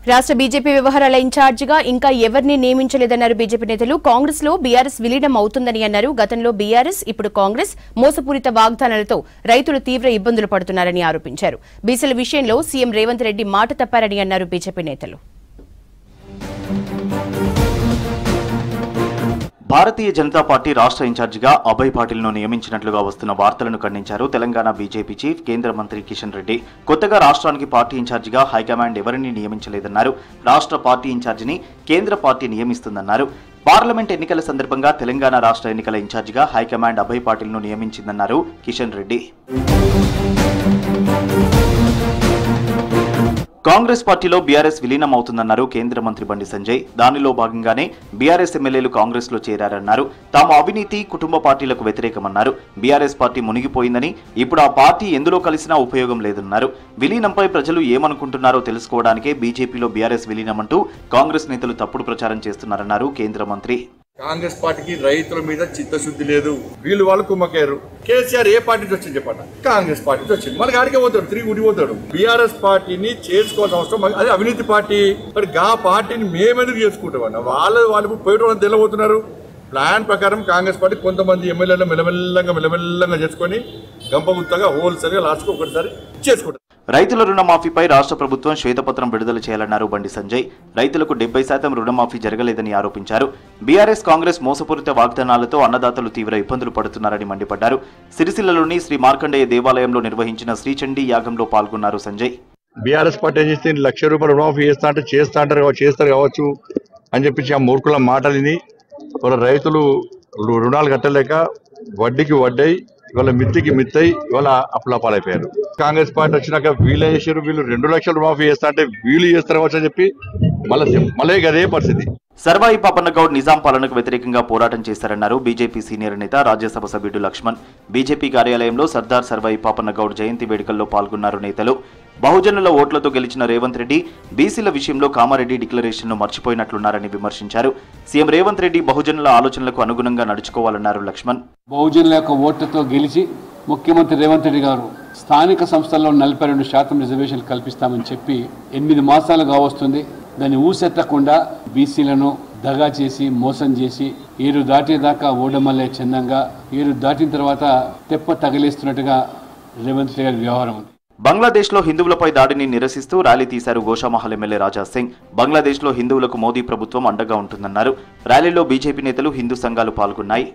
రాష్ట్ర బీజేపీ వ్యవహారాల ఇన్ఛార్జిగా ఇంకా ఎవరిని నియమించలేదన్నారు బీజేపీ నేతలు. కాంగ్రెస్ లో బీఆర్ఎస్ విలీనం అవుతుందని అన్నారు. గతంలో బీఆర్ఎస్, ఇప్పుడు కాంగ్రెస్ మోసపూరిత వాగ్దానాలతో రైతులు తీవ్ర ఇబ్బందులు పడుతున్నారని ఆరోపించారు. బీసీల విషయంలో సీఎం రేవంత్ రెడ్డి మాట తప్పారని అన్నారు బీజేపీ నేతలు. భారతీయ జనతా పార్టీ రాష్ట్ర ఇన్ఛార్జిగా అభయ్ పాటిల్ను నియమించినట్లుగా వస్తున్న వార్తలను ఖండించారు తెలంగాణ బీజేపీ చీఫ్ కేంద్ర మంత్రి కిషన్ రెడ్డి. కొత్తగా రాష్ట్రానికి పార్టీ ఇన్ఛార్జిగా హైకమాండ్ ఎవరిని నియమించలేదన్నారు. రాష్ట్ర పార్టీ ఇన్ఛార్జిని కేంద్ర పార్టీ నియమిస్తుందన్నారు. పార్లమెంట్ ఎన్నికల సందర్భంగా తెలంగాణ రాష్ట్ర ఎన్నికల ఇన్ఛార్జిగా హైకమాండ్ అభయ్ పాటిల్ను నియమించిందన్నారు కిషన్ రెడ్డి. కాంగ్రెస్ పార్టీలో బీఆర్ఎస్ విలీనం అవుతుందన్నారు కేంద్ర మంత్రి బండి సంజయ్. దానిలో భాగంగానే బీఆర్ఎస్ ఎమ్మెల్యేలు కాంగ్రెస్ లో చేరారన్నారు. తాము అవినీతి, కుటుంబ పార్టీలకు వ్యతిరేకమన్నారు. బీఆర్ఎస్ పార్టీ మునిగిపోయిందని, ఇప్పుడు ఆ పార్టీ ఎందులో కలిసినా ఉపయోగం లేదన్నారు. విలీనంపై ప్రజలు ఏమనుకుంటున్నారో తెలుసుకోవడానికే బీజేపీలో బీఆర్ఎస్ విలీనమంటూ కాంగ్రెస్ నేతలు తప్పుడు ప్రచారం చేస్తున్నారన్నారు కేంద్ర మంత్రి. కాంగ్రెస్ పార్టీకి రైతుల మీద చిత్తశుద్ధి లేదు. వీళ్ళు వాళ్ళు కుమ్మకేరు. కేసీఆర్ ఏ పార్టీ నుంచి వచ్చింది చెప్పండి? కాంగ్రెస్ పార్టీ నుంచి వచ్చింది. మనకి ఆడికే పోతాడు, తిరిగి ఉడిపోతాడు. బీఆర్ఎస్ పార్టీని చేసుకోవాల్సిన అవసరం, అదే అవినీతి పార్టీ. మరి ఆ పార్టీని మేమెందుకు చేసుకుంటామన్నా? వాళ్ళు పోయేటోళ్ళని తెల్లబోతున్నారు. ప్లాన్ ప్రకారం కాంగ్రెస్ పార్టీ కొంతమంది ఎమ్మెల్యేలు మెల్లమెల్లంగా చేసుకొని గంపగుత్తగా హోల్సేల్గా లాస్ట్కి ఒకటిసారి చేసుకుంటారు. రైతుల రుణమాఫీపై రాష్ట్ర ప్రభుత్వం శ్వేతపత్రం విడుదల చేయాలన్నారు బండి సంజయ్. రైతులకు 70% రుణమాఫీ జరగలేదని ఆరోపించారు. బీఆర్ఎస్, కాంగ్రెస్ మోసపూరిత వాగ్దానాలతో అన్నదాతలు తీవ్ర ఇబ్బందులు పడుతున్నారని మండిపడ్డారు. సిరిసిల్లలోని శ్రీ మార్కండేయ దేవాలయంలో నిర్వహించిన శ్రీచండీ యాగంలో పాల్గొన్నారు సంజయ్. బీఆర్ఎస్ పార్టీ ఏం చేస్తే ₹1,00,000 రుణమాఫీ చేస్తారు కావచ్చు అని చెప్పి ఆ మూర్ఖుల మాటలిని వాళ్ళ రైతులు రుణాలు కట్టలేక వడ్డీకి వడ్డై ఇవాళ మిత్తై ఇవాళ అప్పులపాలైపోయారు. కాంగ్రెస్ పార్టీ వచ్చినాక వీళ్ళు చేశారు, వీళ్ళు ₹2,00,000 రుణమాఫీ చేస్తా అంటే వీళ్ళు చేస్తారు కావచ్చు అని చెప్పి మళ్ళీ అదే పరిస్థితి. సర్వాయి పాపన్న గౌడ్ నిజాం పాలనకు వ్యతిరేకంగా పోరాటం చేశారన్నారు బీజేపీ సీనియర్ నేత, రాజ్యసభ సభ్యుడు లక్ష్మణ్. బీజేపీ కార్యాలయంలో సర్దార్ సర్వాయి పాపన్న గౌడ్ జయంతి వేడుకల్లో పాల్గొన్నారు నేతలు. బహుజనుల ఓట్లతో గెలిచిన రేవంత్ రెడ్డి బీసీల విషయంలో కామారెడ్డి డిక్లరేషన్ను మర్చిపోయినట్లున్నారని విమర్శించారు. సీఎం రేవంత్ రెడ్డి బహుజనుల ఆలోచనలకు అనుగుణంగా నడుచుకోవాలన్నారు లక్ష్మణ్. బహుజనుల యొక్క ఓట్లతో గెలిచి ముఖ్యమంత్రి రేవంత్ రెడ్డి గారు స్థానిక సంస్థల్లో 42% రిజర్వేషన్లు కల్పిస్తామని చెప్పి 8 మాసాలుగా వస్తుంది. దాన్ని ఊసెత్తకుండా బీసీలను దగా చేసి మోసం చేసి ఏరు దాటేదాకా ఓడమల్లే చందంగా, ఏరు దాటిన తర్వాత తెప్ప తగిలేస్తున్నట్టుగా రేవంత్ రెడ్డి గారి వ్యవహారం ఉంది. బంగ్లాదేశ్లో హిందువులపై దాడిని నిరసిస్తూ ర్యాలీ తీశారు గోషామహల్ ఎమ్మెల్యే రాజా సింగ్. బంగ్లాదేశ్లో హిందువులకు మోదీ ప్రభుత్వం అండగా ఉంటుందన్నారు. ర్యాలీలో బీజేపీ నేతలు, హిందూ సంఘాలు పాల్గొన్నాయి.